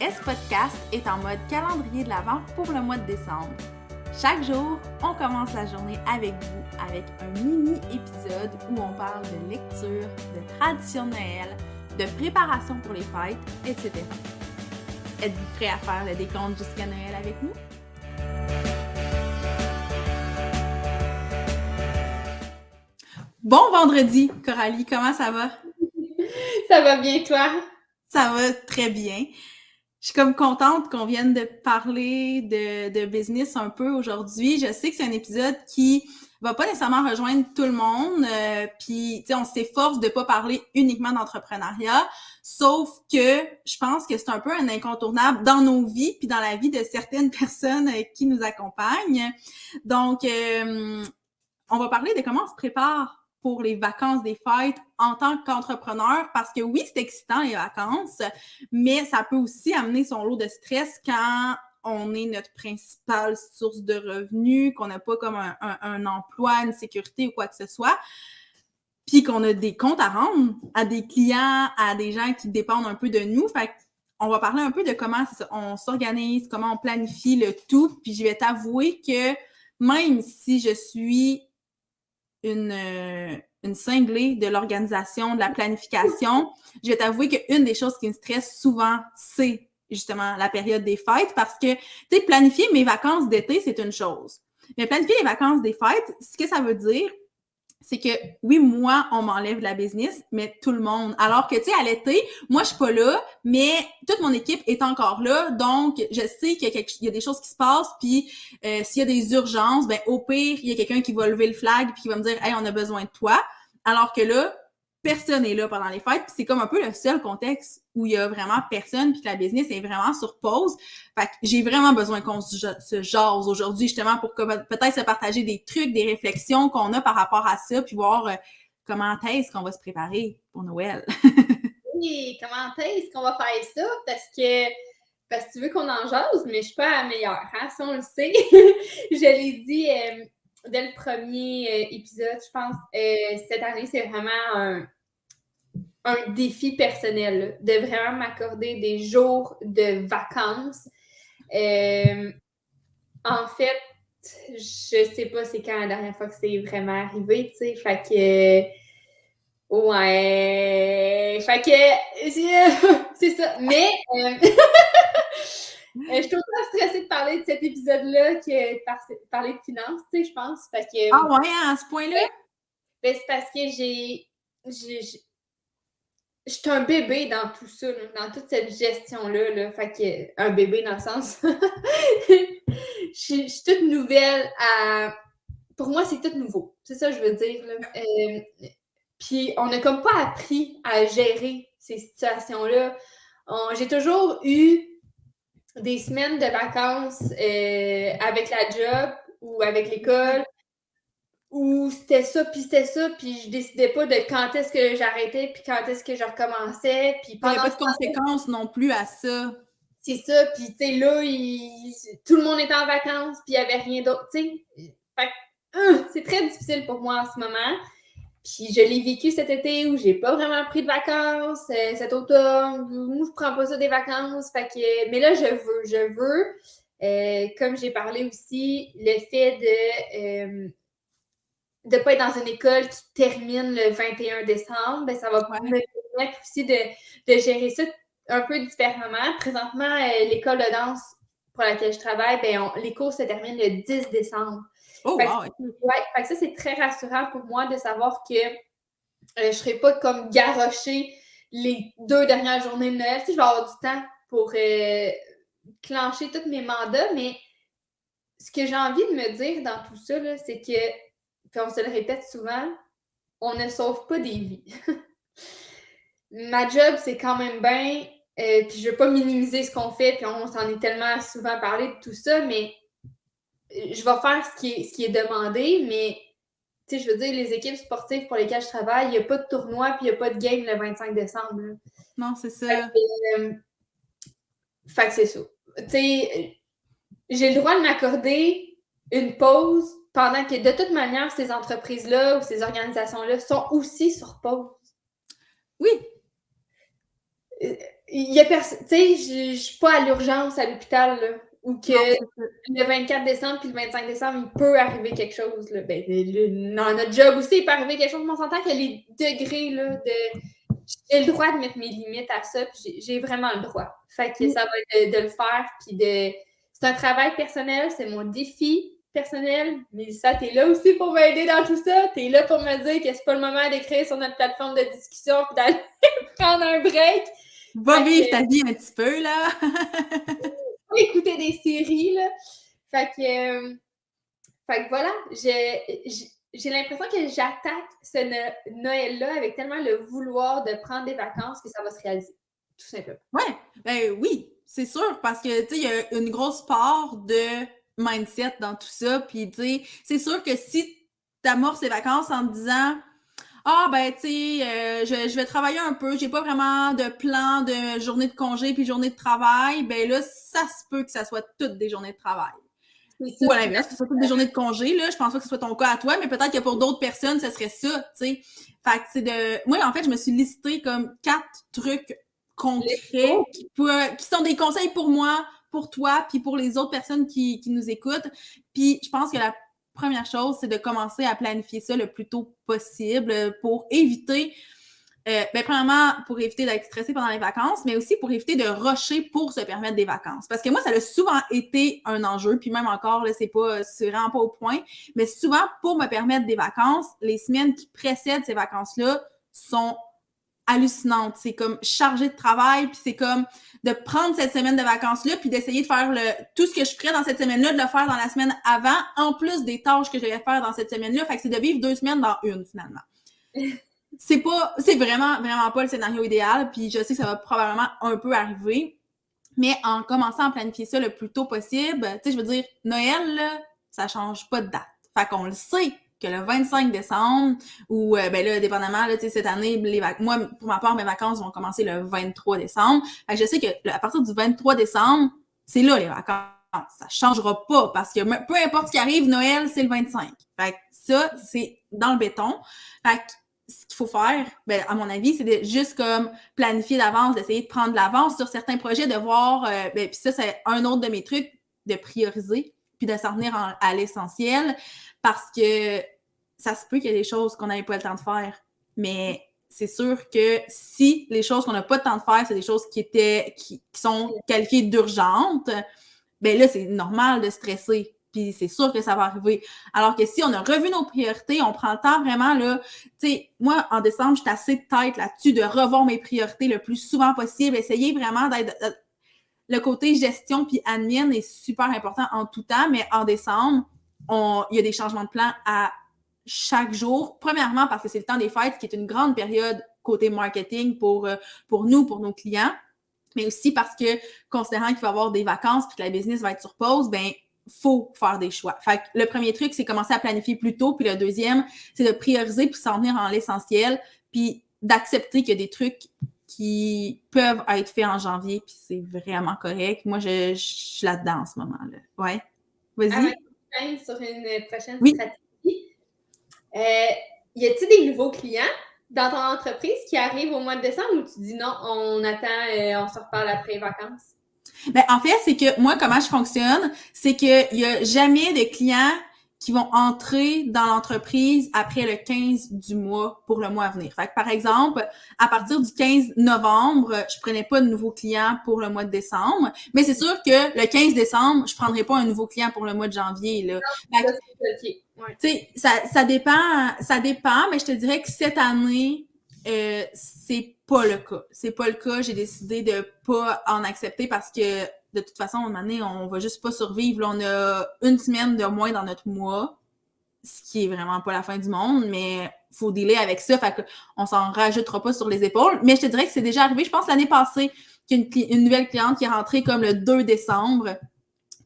S-Podcast est en mode calendrier de l'Avent pour le mois de décembre. Chaque jour, on commence la journée avec vous avec un mini-épisode où on parle de lecture, de tradition de Noël, de préparation pour les fêtes, etc. Êtes-vous prêts à faire le décompte jusqu'à Noël avec nous? Bon vendredi, Coralie, comment ça va? Ça va bien, toi? Ça va très bien. Je suis comme contente qu'on vienne de parler de business un peu aujourd'hui. Je sais que c'est un épisode qui va pas nécessairement rejoindre tout le monde, puis tu sais, on s'efforce de pas parler uniquement d'entrepreneuriat, sauf que je pense que c'est un peu un incontournable dans nos vies puis dans la vie de certaines personnes qui nous accompagnent. Donc, on va parler de comment on se prépare pour les vacances des fêtes en tant qu'entrepreneur, parce que oui, c'est excitant les vacances, mais ça peut aussi amener son lot de stress quand on est notre principale source de revenus, qu'on n'a pas comme un emploi, une sécurité ou quoi que ce soit, puis qu'on a des comptes à rendre à des clients, à des gens qui dépendent un peu de nous. Fait on va parler un peu de comment on s'organise, comment on planifie le tout, puis je vais t'avouer que même si je suis une cinglée de l'organisation, de la planification, je vais t'avouer qu'une des choses qui me stresse souvent, c'est justement la période des fêtes parce que, tu sais, planifier mes vacances d'été, c'est une chose. Mais planifier les vacances des fêtes, ce que ça veut dire, c'est que, oui, moi, on m'enlève de la business, mais tout le monde. Alors que, tu sais, à l'été, moi, je suis pas là, mais toute mon équipe est encore là. Donc, je sais qu'il y a des choses qui se passent, puis s'il y a des urgences, ben au pire, il y a quelqu'un qui va lever le flag puis qui va me dire « Hey, on a besoin de toi ». Alors que là, personne n'est là pendant les fêtes, puis c'est comme un peu le seul contexte où il y a vraiment personne, puis que la business est vraiment sur pause. Fait que j'ai vraiment besoin qu'on se jase aujourd'hui, justement, pour peut-être se partager des trucs, des réflexions qu'on a par rapport à ça, puis voir comment est-ce qu'on va se préparer pour Noël. Oui, comment est-ce qu'on va faire ça? Parce que tu veux qu'on en jase, mais je suis pas la meilleure, hein? Ça, on le sait. Je l'ai dit dès le premier épisode, je pense. Cette année, c'est vraiment un défi personnel, là, de vraiment m'accorder des jours de vacances. En fait, je sais pas c'est quand la dernière fois que c'est vraiment arrivé, tu sais. Fait que... Ouais. Fait que... c'est ça. Mais... je suis autant stressée de parler de cet épisode-là que de parler de finances, tu sais, je pense. Fait que... Ah ouais, à ce point-là? Ben, c'est parce que je suis un bébé dans tout ça, là, dans toute cette gestion-là. Là. Fait que, un bébé dans le sens. je suis toute nouvelle à. Pour moi, c'est tout nouveau. C'est ça que je veux dire. Puis, on n'a comme pas appris à gérer ces situations-là. J'ai toujours eu des semaines de vacances avec la job ou avec l'école où c'était ça, puis je décidais pas de quand est-ce que j'arrêtais, puis quand est-ce que je recommençais, puis Il n'y a pendant pas de conséquences non plus à ça. c'est ça, puis tu sais, là, tout le monde était en vacances, puis il n'y avait rien d'autre, tu sais. Fait c'est très difficile pour moi en ce moment. Puis je l'ai vécu cet été où j'ai pas vraiment pris de vacances, cet automne, où je prends pas ça des vacances. Fait que, mais là, je veux. Comme j'ai parlé aussi, le fait de pas être dans une école qui termine le 21 décembre, ben, ça va me permettre aussi de gérer ça un peu différemment. Présentement, l'école de danse pour laquelle je travaille, ben, les cours se terminent le 10 décembre. Oh, wow! Fait que ça, c'est très rassurant pour moi de savoir que je ne serai pas comme garochée les 2 dernières journées de Noël. Tu sais, je vais avoir du temps pour clencher tous mes mandats, mais ce que j'ai envie de me dire dans tout ça, là, c'est que, puis on se le répète souvent, on ne sauve pas des vies. Ma job, c'est quand même bien, puis je ne veux pas minimiser ce qu'on fait, puis on s'en est tellement souvent parlé de tout ça, mais je vais faire ce qui est demandé, mais tu sais, je veux dire, les équipes sportives pour lesquelles je travaille, il n'y a pas de tournoi puis il n'y a pas de game le 25 décembre. Là. Non, c'est ça. Fait que c'est ça. Tu sais, j'ai le droit de m'accorder une pause pendant que, de toute manière, ces entreprises-là ou ces organisations-là sont aussi sur pause. Oui. Il il y a personne, tu sais, je suis pas à l'urgence à l'hôpital, là, ou que le 24 décembre puis le 25 décembre, il peut arriver quelque chose, là. Ben, dans notre job aussi, il peut arriver quelque chose, mais on s'entend que les degrés, là, j'ai le droit de mettre mes limites à ça, puis j'ai vraiment le droit. Fait que ça va être de le faire, puis c'est un travail personnel, c'est mon défi personnel. Mélissa, t'es là aussi pour m'aider dans tout ça. T'es là pour me dire que c'est pas le moment d'écrire sur notre plateforme de discussion puis d'aller prendre un break. Va vivre ta vie un petit peu, là. Écouter des séries, là. Fait que voilà, j'ai l'impression que j'attaque ce Noël-là avec tellement le vouloir de prendre des vacances que ça va se réaliser, tout simplement. Ouais, ben oui, c'est sûr, parce que, tu sais, il y a une grosse part de mindset dans tout ça, puis, tu sais, c'est sûr que si t'amorces les vacances en te disant « Ah, ben, tu sais, je vais travailler un peu, j'ai pas vraiment de plan de journée de congé puis journée de travail », ben là, ça se peut que ça soit toutes des journées de travail. Ou à l'inverse, que ce soit toutes des journées de congé, là, je pense pas que ce soit ton cas à toi, mais peut-être que pour d'autres personnes, ce serait ça, tu sais. Fait que c'est de... Moi, en fait, je me suis listée comme 4 trucs concrets qui sont des conseils pour moi, pour toi, puis pour les autres personnes qui nous écoutent. Puis je pense que la première chose, c'est de commencer à planifier ça le plus tôt possible pour éviter premièrement, pour éviter d'être stressé pendant les vacances, mais aussi pour éviter de rusher pour se permettre des vacances. Parce que moi, ça a souvent été un enjeu, puis même encore, là, c'est vraiment pas au point, mais souvent, pour me permettre des vacances, les semaines qui précèdent ces vacances-là sont hallucinantes. C'est comme chargé de travail, puis c'est comme de prendre cette semaine de vacances-là, puis d'essayer de faire tout ce que je ferais dans cette semaine-là, de le faire dans la semaine avant, en plus des tâches que je vais faire dans cette semaine-là. Fait que c'est de vivre 2 semaines dans une, finalement. C'est vraiment pas le scénario idéal, puis je sais que ça va probablement un peu arriver, mais en commençant à planifier ça le plus tôt possible, tu sais, je veux dire, Noël, là, ça change pas de date. Fait qu'on le sait que le 25 décembre, ou, ben là, dépendamment, là, tu sais, cette année, moi, pour ma part, mes vacances vont commencer le 23 décembre. Fait que je sais que à partir du 23 décembre, c'est là les vacances. Ça changera pas, parce que peu importe ce qui arrive, Noël, c'est le 25. Fait que ça, c'est dans le béton. Fait que ce qu'il faut faire, ben, à mon avis, c'est de juste comme planifier d'avance, d'essayer de prendre de l'avance sur certains projets, de voir, puis ça, c'est un autre de mes trucs, de prioriser, puis de s'en tenir à l'essentiel, parce que ça se peut qu'il y ait des choses qu'on n'avait pas le temps de faire, mais c'est sûr que si les choses qu'on n'a pas le temps de faire, c'est des choses qui sont qualifiées d'urgentes, ben là, c'est normal de stresser. Puis c'est sûr que ça va arriver. Alors que si on a revu nos priorités, on prend le temps vraiment, là, tu sais, moi, en décembre, j'étais assez de tête là-dessus de revoir mes priorités le plus souvent possible, essayer vraiment d'être... Le côté gestion puis admin est super important en tout temps, mais en décembre, il y a des changements de plan à chaque jour. Premièrement, parce que c'est le temps des fêtes, qui est une grande période côté marketing pour nous, pour nos clients, mais aussi parce que, considérant qu'il va y avoir des vacances puis que la business va être sur pause, ben faut faire des choix. Fait que le premier truc, c'est commencer à planifier plus tôt, puis le deuxième, c'est de prioriser puis s'en venir en l'essentiel, puis d'accepter qu'il y a des trucs qui peuvent être faits en janvier, puis c'est vraiment correct. Moi, je suis là-dedans en ce moment-là. Ouais. Vas-y. Sur une prochaine stratégie. Y a-t-il des nouveaux clients dans ton entreprise qui arrivent au mois de décembre ou tu dis non, on attend, on se reparle après les vacances? Ben, en fait, c'est que moi, comment je fonctionne, c'est qu'il y a jamais de clients qui vont entrer dans l'entreprise après le 15 du mois pour le mois à venir. Fait que, par exemple, à partir du 15 novembre, je prenais pas de nouveaux clients pour le mois de décembre, mais c'est sûr que le 15 décembre, je prendrai pas un nouveau client pour le mois de janvier, là. Non, okay. Ouais. Tu sais, ça dépend, mais je te dirais que cette année, c'est pas le cas. C'est pas le cas. J'ai décidé de pas en accepter parce que de toute façon, à un moment donné, on va juste pas survivre. Là, on a une semaine de moins dans notre mois, ce qui est vraiment pas la fin du monde, mais faut dealer avec ça. Fait qu'on s'en rajoutera pas sur les épaules. Mais je te dirais que c'est déjà arrivé, je pense, l'année passée, qu'il y a une nouvelle cliente qui est rentrée comme le 2 décembre.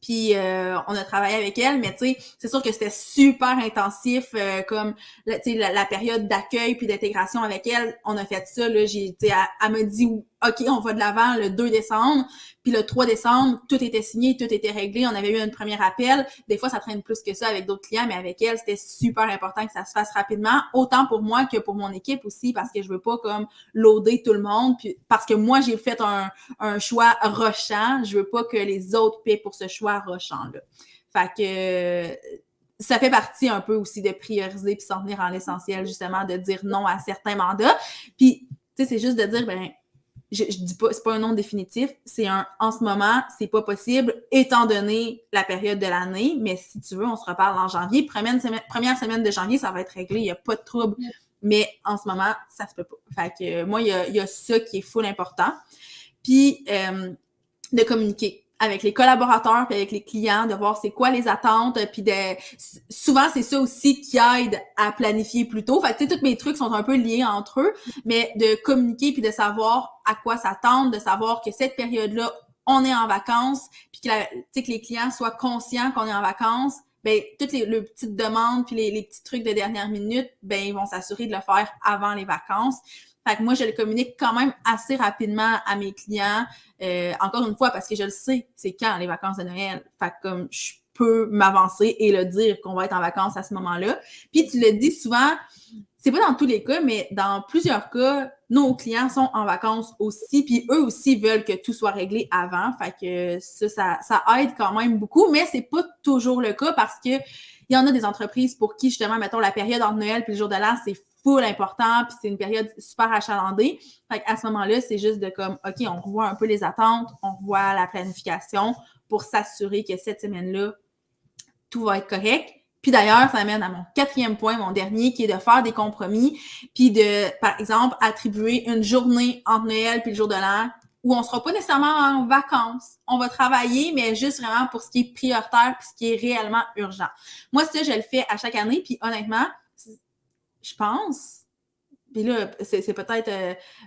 Puis on a travaillé avec elle, mais tu sais, c'est sûr que c'était super intensif, comme la période d'accueil puis d'intégration avec elle. On a fait ça, là, elle m'a dit OK, on va de l'avant le 2 décembre, puis le 3 décembre, tout était signé, tout était réglé, on avait eu un premier appel. Des fois, ça traîne plus que ça avec d'autres clients, mais avec elle, c'était super important que ça se fasse rapidement, autant pour moi que pour mon équipe aussi, parce que je veux pas comme loader tout le monde, puis parce que moi, j'ai fait un choix rushant, je veux pas que les autres paient pour ce choix rushant-là. Fait que ça fait partie un peu aussi de prioriser puis s'en tenir en l'essentiel, justement, de dire non à certains mandats. Puis, tu sais, c'est juste de dire, ben, je dis pas, c'est pas un non définitif, c'est un en ce moment, c'est pas possible, étant donné la période de l'année, mais si tu veux, on se reparle en janvier. Première semaine de janvier, ça va être réglé, il n'y a pas de trouble. Mais en ce moment, ça se peut pas. Fait que moi, il y a ça qui est full important. Puis, de communiquer avec les collaborateurs puis avec les clients, de voir c'est quoi les attentes, puis souvent c'est ça aussi qui aide à planifier plus tôt. Fait que tu sais, tous mes trucs sont un peu liés entre eux, mais de communiquer puis de savoir à quoi s'attendre, de savoir que cette période-là, on est en vacances, puis que tu sais, que les clients soient conscients qu'on est en vacances. Ben toutes les petites demandes puis les petits trucs de dernière minute, ben ils vont s'assurer de le faire avant les vacances. Fait que moi, je le communique quand même assez rapidement à mes clients. Encore une fois, parce que je le sais, c'est quand les vacances de Noël. Fait que comme je peux m'avancer et le dire qu'on va être en vacances à ce moment-là. Puis tu le dis souvent, c'est pas dans tous les cas, mais dans plusieurs cas, nos clients sont en vacances aussi, puis eux aussi veulent que tout soit réglé avant. Fait que ça aide quand même beaucoup, mais c'est pas toujours le cas parce que il y en a des entreprises pour qui, justement, mettons, la période entre Noël puis le jour de l'an, c'est full important, puis c'est une période super achalandée. Fait qu'à ce moment-là, c'est juste de comme, OK, on revoit un peu les attentes, on revoit la planification pour s'assurer que cette semaine-là, tout va être correct. Puis d'ailleurs, ça m'amène à mon 4e point, mon dernier, qui est de faire des compromis, puis de, par exemple, attribuer une journée entre Noël puis le jour de l'an où on sera pas nécessairement en vacances. On va travailler, mais juste vraiment pour ce qui est prioritaire puis ce qui est réellement urgent. Moi, ça, je le fais à chaque année, puis honnêtement, je pense, puis là, c'est peut-être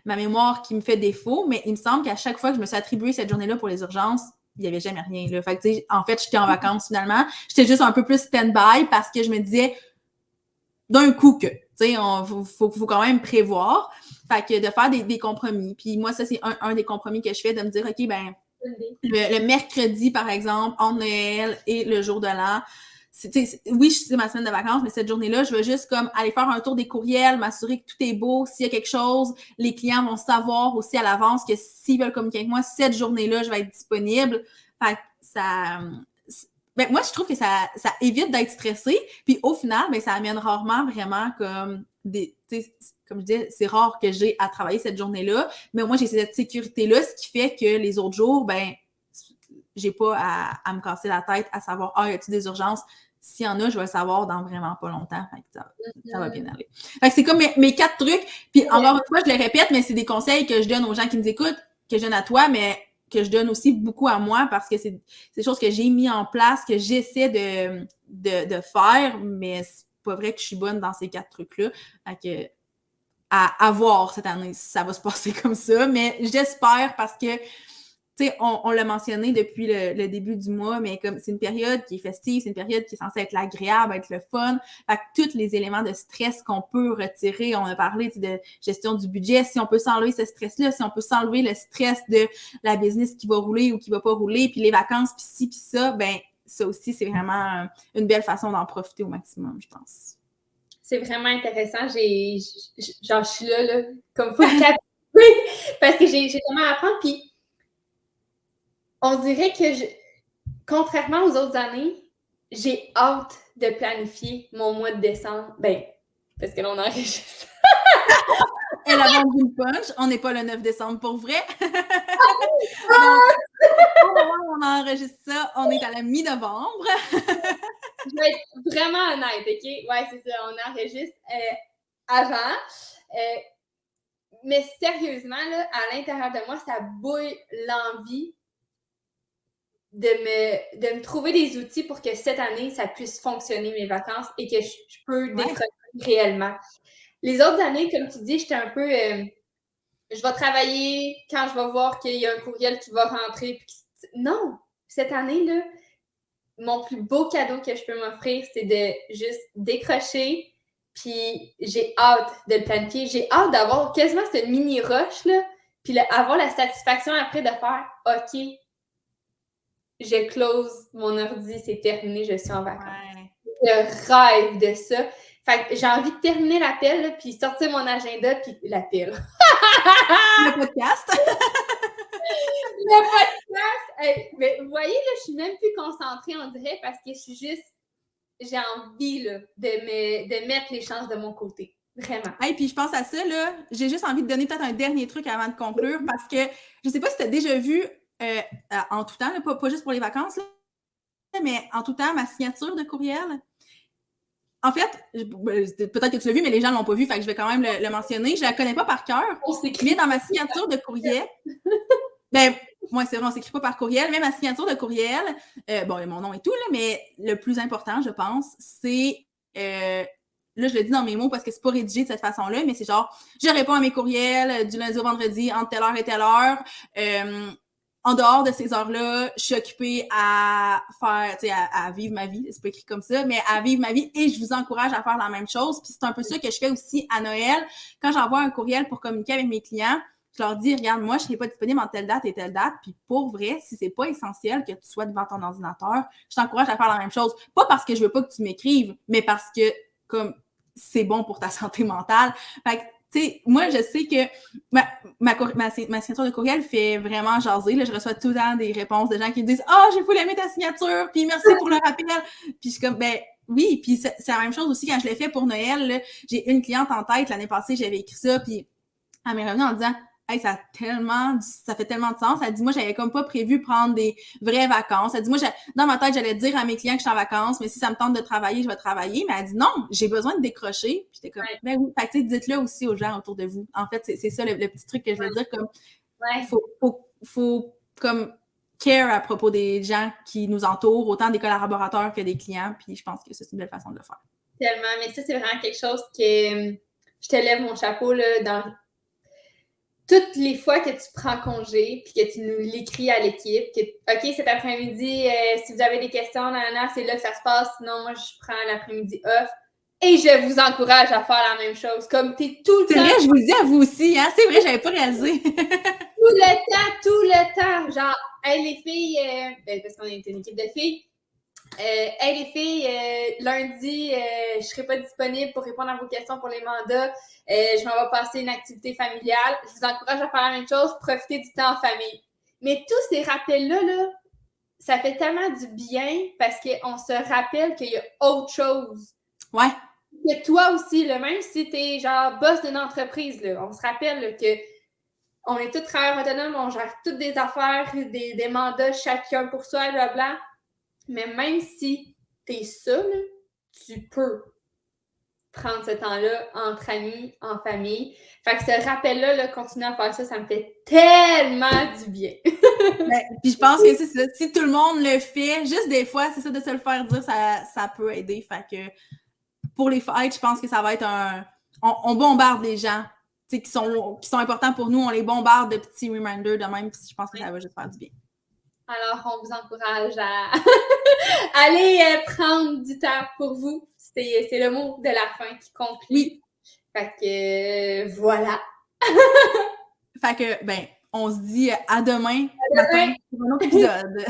ma mémoire qui me fait défaut, mais il me semble qu'à chaque fois que je me suis attribué cette journée-là pour les urgences, il n'y avait jamais rien, là. Fait que, tu sais, en fait, j'étais en vacances, finalement. J'étais juste un peu plus stand-by parce que je me disais, d'un coup que, tu sais, faut quand même prévoir. Fait que de faire des compromis. Puis moi, ça, c'est un des compromis que je fais, de me dire, OK, ben, le mercredi, par exemple, entre Noël et le jour de l'an, oui, c'est ma semaine de vacances, mais cette journée-là, je vais juste comme aller faire un tour des courriels, m'assurer que tout est beau. S'il y a quelque chose, les clients vont savoir aussi à l'avance que s'ils veulent communiquer avec moi, cette journée-là, je vais être disponible. Fait que ça... Ben, moi, je trouve que ça évite d'être stressé. Puis au final, ben, ça amène rarement vraiment comme des... Comme je disais, c'est rare que j'ai à travailler cette journée-là, mais moi, j'ai cette sécurité-là, ce qui fait que les autres jours, ben, j'ai pas à me casser la tête à savoir, y a-t-il des urgences? S'il y en a, je vais le savoir dans vraiment pas longtemps. Fait que ça va bien aller. Fait que c'est comme mes 4 trucs. Puis encore une fois, je le répète, mais c'est des conseils que je donne aux gens qui nous écoutent, que je donne à toi, mais que je donne aussi beaucoup à moi parce que c'est des choses que j'ai mis en place, que j'essaie de faire, mais c'est pas vrai que je suis bonne dans ces 4 trucs-là. Fait que à voir cette année si ça va se passer comme ça, mais j'espère parce que tu sais, on l'a mentionné depuis le début du mois, mais comme c'est une période qui est festive, c'est une période qui est censée être agréable, être le fun. Fait que tous les éléments de stress qu'on peut retirer, on a parlé de gestion du budget, si on peut s'enlever ce stress-là, si on peut s'enlever le stress de la business qui va rouler ou qui va pas rouler, puis les vacances, puis ci, puis ça, ben ça aussi, c'est vraiment une belle façon d'en profiter au maximum, je pense. C'est vraiment intéressant. Genre, je suis là comme faut le capter, parce que j'ai tellement à apprendre, puis on dirait que, contrairement aux autres années, j'ai hâte de planifier mon mois de décembre. Ben, parce que là, on enregistre. Elle a vendu une punch. On n'est pas le 9 décembre pour vrai. Donc, au moment où on enregistre ça, on est à la mi-novembre. Je vais être vraiment honnête, OK? Ouais, c'est ça. On enregistre avant. Mais sérieusement, là, à l'intérieur de moi, ça bouille l'envie de me trouver des outils pour que cette année, ça puisse fonctionner mes vacances et que je peux décrocher réellement. Les autres années, comme tu dis, j'étais un peu... je vais travailler quand je vais voir qu'il y a un courriel qui va rentrer. Non! Cette année, là, mon plus beau cadeau que je peux m'offrir, c'est de juste décrocher. Puis j'ai hâte de le planifier. J'ai hâte d'avoir quasiment cette mini rush, là. Puis avoir la satisfaction après de faire « OK, je close mon ordi, c'est terminé, je suis en vacances. » Ouais. Je rêve de ça. Fait que j'ai envie de terminer l'appel, là, puis sortir mon agenda, puis l'appel. Le podcast. Le podcast! Hey, mais vous voyez, là, je suis même plus concentrée, on dirait, parce que je suis juste... J'ai envie là, de mettre les chances de mon côté. Vraiment. Hey, puis je pense à ça, là. J'ai juste envie de donner peut-être un dernier truc avant de conclure, parce que je sais pas si tu as déjà vu, en tout temps, là, pas juste pour les vacances, là, mais en tout temps, ma signature de courriel. En fait, peut-être que tu l'as vu, mais les gens l'ont pas vu, fait que je vais quand même le mentionner. Je la connais pas par cœur, mais dans ma signature de courriel, ben, moi, c'est vrai, on s'écrit pas par courriel, mais ma signature de courriel, bon, il y a mon nom et tout, là, mais le plus important, je pense, c'est, là, je le dis dans mes mots parce que c'est pas rédigé de cette façon-là, mais c'est genre, je réponds à mes courriels du lundi au vendredi entre telle heure et telle heure. En dehors de ces heures-là, je suis occupée à faire, tu sais, à vivre ma vie. C'est pas écrit comme ça, mais à vivre ma vie et je vous encourage à faire la même chose. Puis c'est un peu ça que je fais aussi à Noël. Quand j'envoie un courriel pour communiquer avec mes clients, je leur dis, regarde, moi, je ne serai pas disponible en telle date et telle date. Puis pour vrai, si c'est pas essentiel que tu sois devant ton ordinateur, je t'encourage à faire la même chose. Pas parce que je veux pas que tu m'écrives, mais parce que, comme, c'est bon pour ta santé mentale. Fait que, tu sais, moi, je sais que ma signature de courriel fait vraiment jaser. Là, je reçois tout le temps des réponses de gens qui me disent « Ah, j'ai voulu aimer ta signature, puis merci pour le rappel. » Puis je suis comme, ben oui, puis c'est la même chose aussi quand je l'ai fait pour Noël. Là, j'ai une cliente en tête, l'année passée, j'avais écrit ça, puis elle m'est revenue en disant « Hey, ça fait tellement de sens. » Elle dit « Moi, j'avais comme pas prévu prendre des vraies vacances. » Elle dit « Moi, dans ma tête, j'allais dire à mes clients que je suis en vacances, mais si ça me tente de travailler, je vais travailler. » Mais elle dit « Non, j'ai besoin de décrocher. » Puis j'étais comme « Ben oui. » Fait que, tu sais, dites-le aussi aux gens autour de vous. En fait, c'est ça le petit truc que je veux dire. Comme, faut comme care à propos des gens qui nous entourent, autant des collaborateurs que des clients. Puis je pense que c'est une belle façon de le faire. Tellement. Mais ça, c'est vraiment quelque chose que je te lève mon chapeau là, dans toutes les fois que tu prends congé puis que tu nous l'écris à l'équipe, que OK, cet après-midi, si vous avez des questions, c'est là que ça se passe. Sinon, moi, je prends l'après-midi off. Et je vous encourage à faire la même chose. Comme tu es tout le temps. C'est vrai, je vous le dis à vous aussi, hein? C'est vrai, j'avais pas réalisé. Tout le temps. Genre, hey, les filles, parce qu'on est une équipe de filles. Hey, les filles, lundi, je serai pas disponible pour répondre à vos questions pour les mandats. Je m'en vais passer une activité familiale. Je vous encourage à faire la même chose. Profitez du temps en famille. Mais tous ces rappels-là, là, ça fait tellement du bien parce qu'on se rappelle qu'il y a autre chose. Ouais. Que toi aussi, là, même si t'es genre boss d'une entreprise, là, on se rappelle là, que on est tous travailleurs autonomes, on gère toutes des affaires, des mandats chacun pour soi, blablabla. Mais même si t'es ça, là, tu peux prendre ce temps-là entre amis, en famille. Fait que ce rappel-là, là, continuer à faire ça, ça me fait tellement du bien. Puis je pense que c'est ça. Si tout le monde le fait, juste des fois, c'est ça, de se le faire dire, ça peut aider. Fait que pour les fêtes, je pense que ça va être on bombarde les gens qui sont importants pour nous. On les bombarde de petits reminders de même. Puis je pense que ça va juste faire du bien. Alors, on vous encourage à aller prendre du temps pour vous. C'est le mot de la fin qui conclut. Oui. Fait que voilà. Fait que, ben, on se dit à demain matin pour un autre épisode.